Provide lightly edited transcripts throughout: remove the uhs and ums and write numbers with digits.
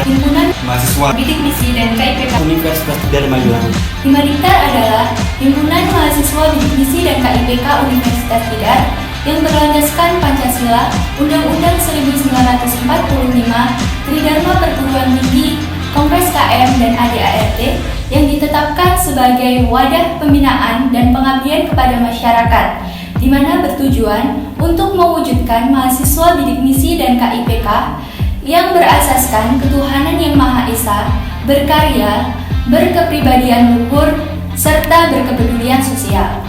Himpunan Mahasiswa Bidik Misi dan KIPK Universitas Tidar Magelang. Himadiktar adalah Himpunan Mahasiswa Bidik Misi dan KIPK Universitas Tidar yang berlandaskan Pancasila, Undang-Undang 1945, Tridharma Perguruan Tinggi, Kongres KM dan ADART yang ditetapkan sebagai wadah pembinaan dan pengabdian kepada masyarakat, di mana bertujuan untuk mewujudkan mahasiswa bidik misi dan KIPK yang berasaskan ketuhanan yang Maha Esa, berkarya, berkepribadian luhur, serta berkepedulian sosial.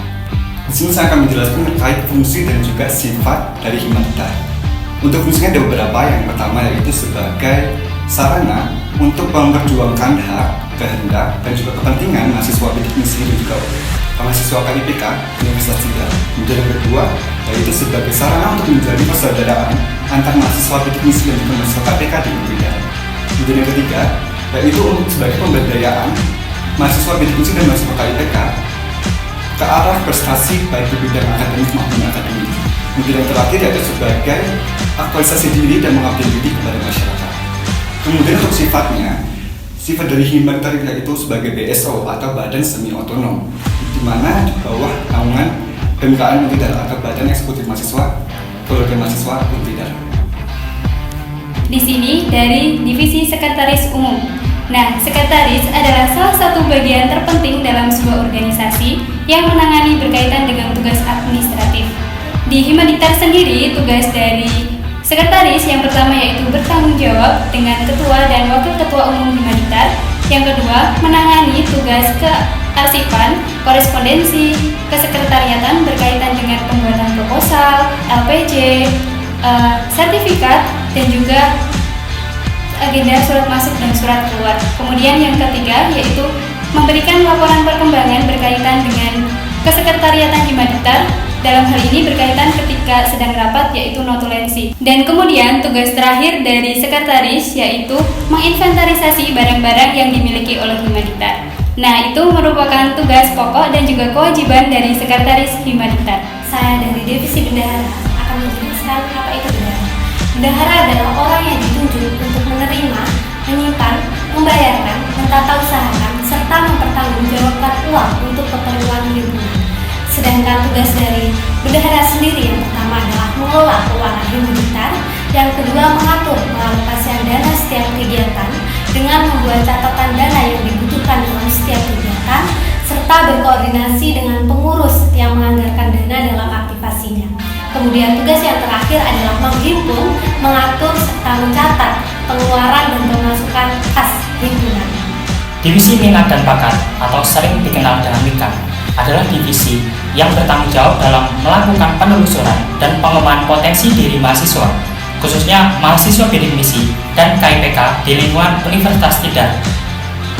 Di sini saya akan menjelaskan terkait fungsi dan juga sifat dari Himadiktar. Untuk fungsinya ada beberapa. Yang pertama yaitu sebagai sarana untuk memperjuangkan hak, kehendak, dan juga kepentingan mahasiswa bidik misi dan juga mahasiswa KIPK Universitas Tidar. Kemudian yang kedua yaitu sebagai sarana untuk menjalin persaudaraan antar mahasiswa bidik misi dan juga mahasiswa KIPK di Tidar. Kemudian yang ketiga yaitu sebagai pemberdayaan mahasiswa bidik misi dan mahasiswa KIPK ke arah prestasi baik di bidang akademik maupun akademik. Kemudian yang terakhir yaitu sebagai aktualisasi diri dan mengabdi diri kepada masyarakat. Kemudian untuk sifatnya, sifat dari Himadiktar yaitu sebagai BSO atau Badan Semi Otonom, di mana di bawah naungan BMKN Untidar atau Badan Eksekutif Mahasiswa Keluarga Mahasiswa Untidar. Di sini dari Divisi Sekretaris Umum. Nah, sekretaris adalah salah satu bagian terpenting dalam sebuah organisasi yang menangani berkaitan dengan tugas administratif. Di Himadiktar sendiri, tugas dari sekretaris yang pertama yaitu bertanggung jawab dengan ketua dan wakil ketua umum Himadiktar. Yang kedua, menangani tugas kearsipan, korespondensi, kesekretariatan berkaitan dengan pembuatan proposal, LPJ, sertifikat, dan juga agenda surat masuk dan surat keluar. Kemudian yang ketiga yaitu memberikan laporan perkembangan berkaitan dengan kesekretariatan Himadiktar. Dalam hal ini berkaitan ketika sedang rapat yaitu notulensi. Dan kemudian tugas terakhir dari sekretaris yaitu menginventarisasi barang-barang yang dimiliki oleh Himadiktar. Nah, itu merupakan tugas pokok dan juga kewajiban dari sekretaris Himadiktar. Saya dari Divisi Bendahara akan menjelaskan apa itu bendahara. Bendahara adalah orang yang ditunjuk untuk menerima, menyimpan, membayarkan, mentata usahakan, serta mempertanggungjawabkan uang untuk keperluan himpunan. Sedangkan tugas dari bendahara sendiri yang pertama adalah mengelola keuangan Himadiktar, yang kedua mengatur pengalokasian dana setiap kegiatan dengan membuat catatan dana yang dibutuhkan dalam setiap kegiatan, serta berkoordinasi dengan pengurus yang menganggarkan dana dalam aktivasinya. Kemudian tugas yang terakhir adalah menghimpun, mengatur, serta mencatat pengeluaran dan pemasukan kas himpunan. Divisi Minat dan Bakat atau sering dikenal dengan MIKAN adalah divisi yang bertanggung jawab dalam melakukan penelusuran dan pengembangan potensi diri mahasiswa, khususnya mahasiswa bidik misi dan KIPK di lingkungan Universitas Tidar.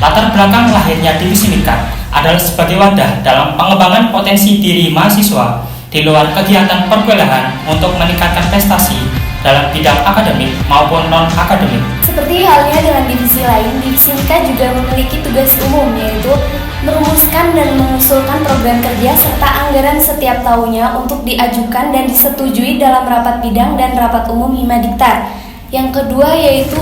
Latar belakang lahirnya divisi MIKAN adalah sebagai wadah dalam pengembangan potensi diri mahasiswa di luar kegiatan perkuliahan untuk meningkatkan prestasi dalam bidang akademik maupun non-akademik. Seperti halnya dengan divisi lain, divisi MIKAN juga memiliki tugas umum yaitu merumuskan dan mengusulkan program kerja serta anggaran setiap tahunnya untuk diajukan dan disetujui dalam rapat bidang dan rapat umum Himadiktar. Yang kedua yaitu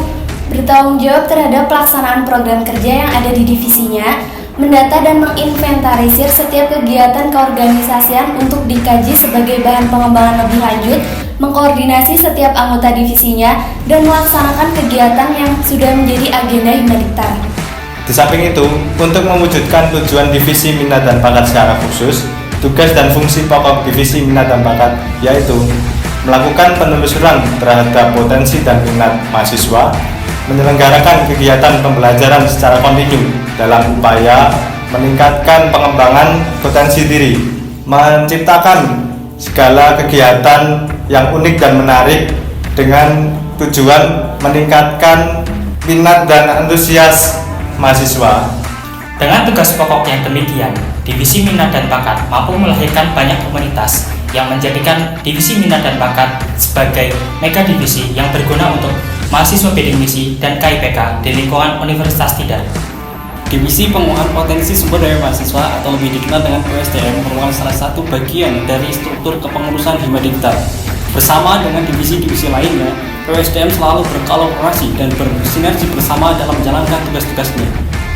bertanggung jawab terhadap pelaksanaan program kerja yang ada di divisinya, mendata dan menginventarisir setiap kegiatan keorganisasian untuk dikaji sebagai bahan pengembangan lebih lanjut, mengkoordinasi setiap anggota divisinya, dan melaksanakan kegiatan yang sudah menjadi agenda Himadiktar. Di samping itu, untuk mewujudkan tujuan divisi minat dan bakat secara khusus, tugas dan fungsi pokok divisi minat dan bakat yaitu melakukan penelusuran terhadap potensi dan minat mahasiswa, menyelenggarakan kegiatan pembelajaran secara kontinu dalam upaya meningkatkan pengembangan potensi diri, menciptakan segala kegiatan yang unik dan menarik dengan tujuan meningkatkan minat dan antusias mahasiswa. Dengan tugas pokok yang demikian, divisi minat dan bakat mampu melahirkan banyak komunitas yang menjadikan divisi minat dan bakat sebagai mega divisi yang berguna untuk mahasiswa bidik misi dan KIPK di lingkungan Universitas Tidar. Divisi pengembangan potensi sumber daya mahasiswa atau lebih dikenal dengan PSDM merupakan salah satu bagian dari struktur kepengurusan Himadiktar. Bersama dengan divisi-divisi lainnya, PPSDM selalu berkolaborasi dan bersinergi bersama dalam menjalankan tugas-tugasnya.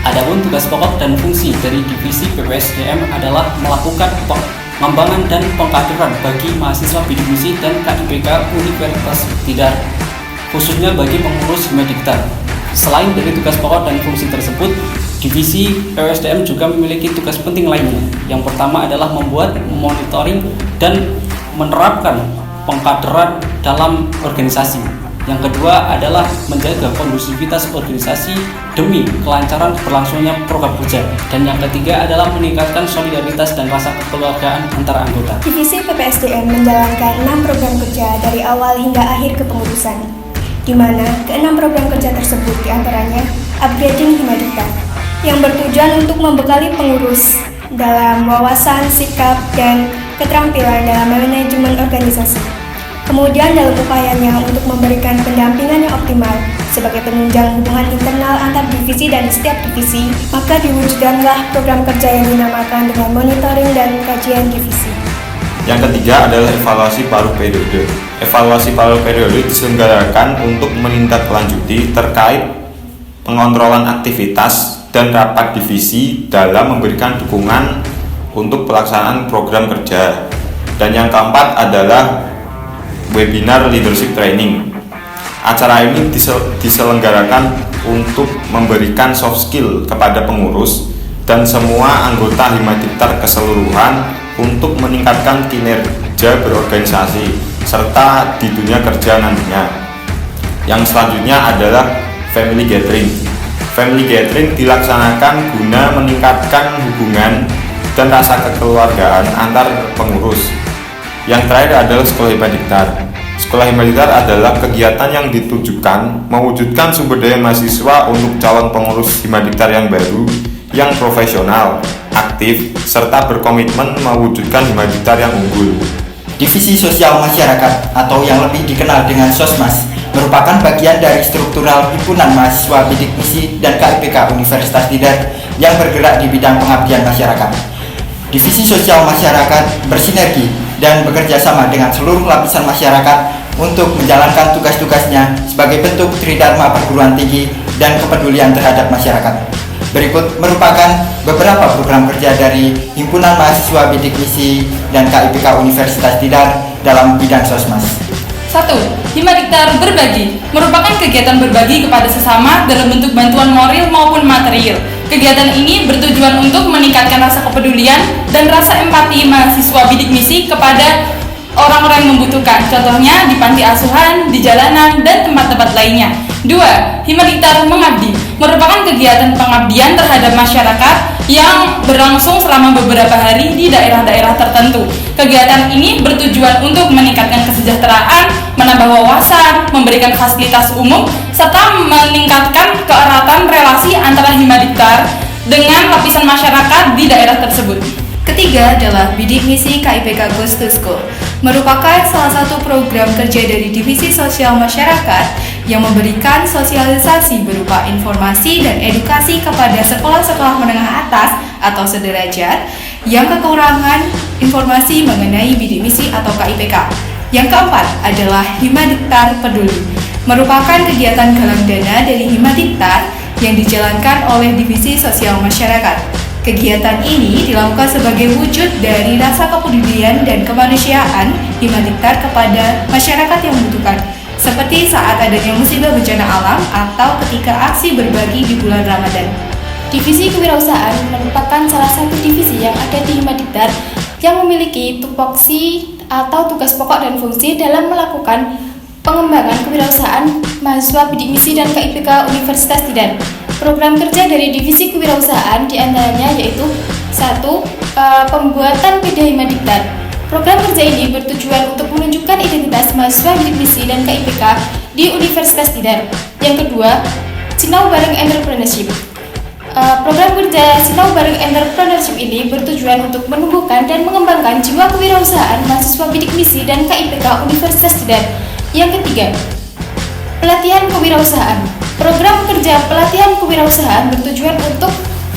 Adapun tugas pokok dan fungsi dari divisi PPSDM adalah melakukan pengembangan dan pengkaderan bagi mahasiswa bidik misi dan KIPK Universitas Tidar, khususnya bagi pengurus Himadiktar. Selain dari tugas pokok dan fungsi tersebut, divisi PPSDM juga memiliki tugas penting lainnya. Yang pertama adalah membuat monitoring dan menerapkan pengkaderan dalam organisasi. Yang kedua adalah menjaga kondusivitas organisasi demi kelancaran berlangsungnya program kerja. Dan yang ketiga adalah meningkatkan solidaritas dan rasa kekeluargaan antara anggota. Divisi PPSDM menjalankan 6 program kerja dari awal hingga akhir kepengurusan, di mana ke-6 program kerja tersebut diantaranya Upgrading Himadiktar, yang bertujuan untuk membekali pengurus dalam wawasan, sikap, dan keterampilan dalam manajemen organisasi. Kemudian dalam upayanya untuk memberikan pendampingan yang optimal sebagai penunjang hubungan internal antar divisi dan setiap divisi, maka diwujudkanlah program kerja yang dinamakan dengan monitoring dan kajian divisi. Yang ketiga adalah evaluasi paruh periode. Evaluasi paruh periode diselenggarakan untuk menindaklanjuti terkait pengontrolan aktivitas dan rapat divisi dalam memberikan dukungan untuk pelaksanaan program kerja. Dan yang keempat adalah webinar leadership training. Acara ini diselenggarakan untuk memberikan soft skill kepada pengurus dan semua anggota Himadiktar keseluruhan untuk meningkatkan kinerja berorganisasi serta di dunia kerja nantinya. Yang selanjutnya adalah family gathering. Family gathering dilaksanakan guna meningkatkan hubungan dan rasa kekeluargaan antar pengurus. Yang terakhir adalah Sekolah Himadiktar. Sekolah Himadiktar adalah kegiatan yang ditujukan mewujudkan sumber daya mahasiswa untuk calon pengurus Himadiktar yang baru, yang profesional, aktif, serta berkomitmen mewujudkan Himadiktar yang unggul. Divisi Sosial Masyarakat atau yang lebih dikenal dengan Sosmas merupakan bagian dari struktural himpunan mahasiswa bidik misi dan KIPK Universitas Tidar yang bergerak di bidang pengabdian masyarakat. Divisi Sosial Masyarakat bersinergi dan bekerja sama dengan seluruh lapisan masyarakat untuk menjalankan tugas-tugasnya sebagai bentuk tridharma perguruan tinggi dan kepedulian terhadap masyarakat. Berikut merupakan beberapa program kerja dari Himpunan Mahasiswa Bidik Misi dan KIPK Universitas Tidar dalam bidang Sosmas. 1. Himadiktar Berbagi merupakan kegiatan berbagi kepada sesama dalam bentuk bantuan moral maupun material. Kegiatan ini bertujuan untuk meningkatkan rasa kepedulian dan rasa empati mahasiswa bidik misi kepada orang-orang yang membutuhkan, contohnya di panti asuhan, di jalanan, dan tempat-tempat lainnya. 2. Himadiktar Mengabdi merupakan kegiatan pengabdian terhadap masyarakat yang berlangsung selama beberapa hari di daerah-daerah tertentu. Kegiatan ini bertujuan untuk meningkatkan kesejahteraan, menambah wawasan, memberikan fasilitas umum, serta meningkatkan keeratan relasi antara Himadiktar dengan lapisan masyarakat di daerah tersebut. Ketiga adalah Bidik Misi KIPK Goes to School, merupakan salah satu program kerja dari Divisi Sosial Masyarakat yang memberikan sosialisasi berupa informasi dan edukasi kepada sekolah-sekolah menengah atas atau sederajat yang kekurangan informasi mengenai bidik misi atau KIPK. Yang keempat adalah Himadiktar Peduli, merupakan kegiatan galang dana dari Himadiktar yang dijalankan oleh Divisi Sosial Masyarakat. Kegiatan ini dilakukan sebagai wujud dari rasa kepedulian dan kemanusiaan Himadiktar kepada masyarakat yang membutuhkan, seperti saat adanya musibah bencana alam atau ketika aksi berbagi di bulan Ramadan. Divisi Kewirausahaan merupakan salah satu divisi yang ada di Himadiktar yang memiliki tupoksi atau tugas pokok dan fungsi dalam melakukan pengembangan kewirausahaan mahasiswa bidik misi dan KIPK Universitas Tidar. Program kerja dari Divisi Kewirausahaan diantaranya yaitu 1. Pembuatan Beda Himadiktar. Program kerja ini bertujuan untuk menunjukkan identitas mahasiswa bidik misi dan KIPK di Universitas Tidar. Yang kedua, Sinau Bareng Entrepreneurship. Program kerja Sinau Bareng Entrepreneurship ini bertujuan untuk menumbuhkan dan mengembangkan jiwa kewirausahaan mahasiswa bidik misi dan KIPK Universitas Tidar. Yang ketiga, pelatihan kewirausahaan. Program kerja pelatihan kewirausahaan bertujuan untuk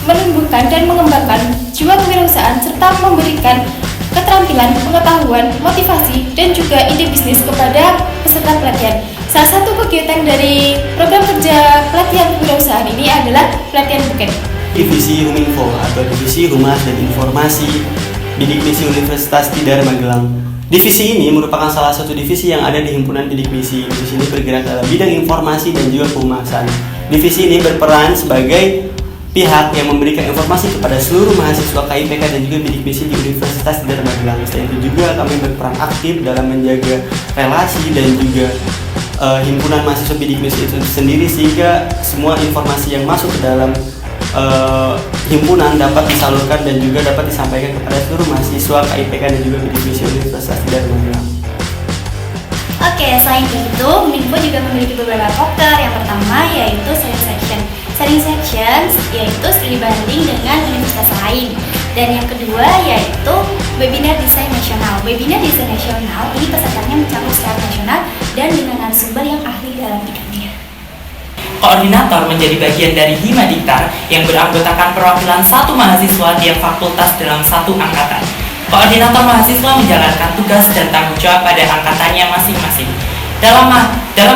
menumbuhkan dan mengembangkan jiwa kewirausahaan serta memberikan keterampilan, pengetahuan, motivasi, dan juga ide bisnis kepada peserta pelatihan. Salah satu kegiatan dari program kerja pelatihan kewirausahaan ini adalah pelatihan buket. Divisi Huminfo atau Divisi Humas dan Informasi Bidik Misi Universitas Tidar Magelang. Divisi ini merupakan salah satu divisi yang ada di Himpunan Bidik Misi. Divisi ini bergerak dalam bidang informasi dan juga kehumasan. Divisi ini berperan sebagai pihak yang memberikan informasi kepada seluruh mahasiswa KIPK dan juga bidik misi di Universitas Tidar Magelang. Selain itu juga kami berperan aktif dalam menjaga relasi dan juga himpunan mahasiswa bidik misi itu sendiri, sehingga semua informasi yang masuk ke dalam himpunan dapat disalurkan dan juga dapat disampaikan kepada seluruh mahasiswa KIPK dan juga bidik misi Universitas Tidar Magelang. Oke, selain itu, Huminfo juga memiliki beberapa chapter. Yang pertama yaitu sharing section. Sharing sections yaitu studi banding dengan universitas lain. Dan yang kedua yaitu webinar desain nasional. Webinar desain nasional ini pesertanya mencakup secara nasional dan dengan narasumber yang ahli dalam bidangnya. Koordinator menjadi bagian dari Himadiktar yang beranggotakan perwakilan satu mahasiswa tiap fakultas dalam satu angkatan. Koordinator mahasiswa menjalankan tugas dan tanggung jawab pada angkatannya masing-masing dalam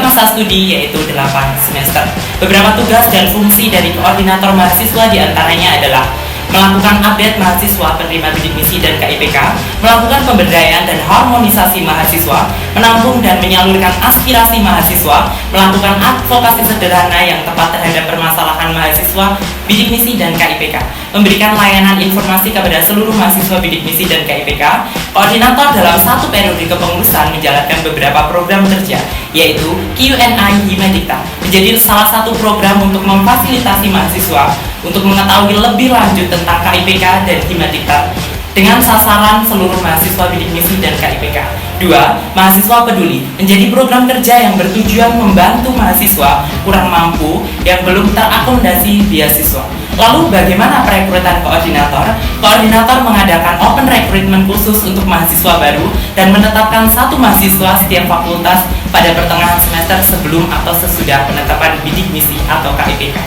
masa studi yaitu 8 semester. Beberapa tugas dan fungsi dari koordinator mahasiswa diantaranya adalah melakukan update mahasiswa penerima bidik misi dan KIPK, melakukan pemberdayaan dan harmonisasi mahasiswa, menampung dan menyalurkan aspirasi mahasiswa, melakukan advokasi sederhana yang tepat terhadap permasalahan mahasiswa bidik misi dan KIPK, memberikan layanan informasi kepada seluruh mahasiswa bidik misi dan KIPK. Koordinator dalam satu periode kepengurusan menjalankan beberapa program kerja, yaitu Q&A Himadiktar, menjadi salah satu program untuk memfasilitasi mahasiswa untuk mengetahui lebih lanjut tentang KIPK dan Himadiktar dengan sasaran seluruh mahasiswa bidik misi dan KIPK. 2. Mahasiswa peduli menjadi program kerja yang bertujuan membantu mahasiswa kurang mampu yang belum terakomodasi beasiswa. Lalu bagaimana perekrutan koordinator? Koordinator mengadakan open recruitment khusus untuk mahasiswa baru dan menetapkan satu mahasiswa setiap fakultas pada pertengahan semester sebelum atau sesudah penetapan bidik misi atau KIPK.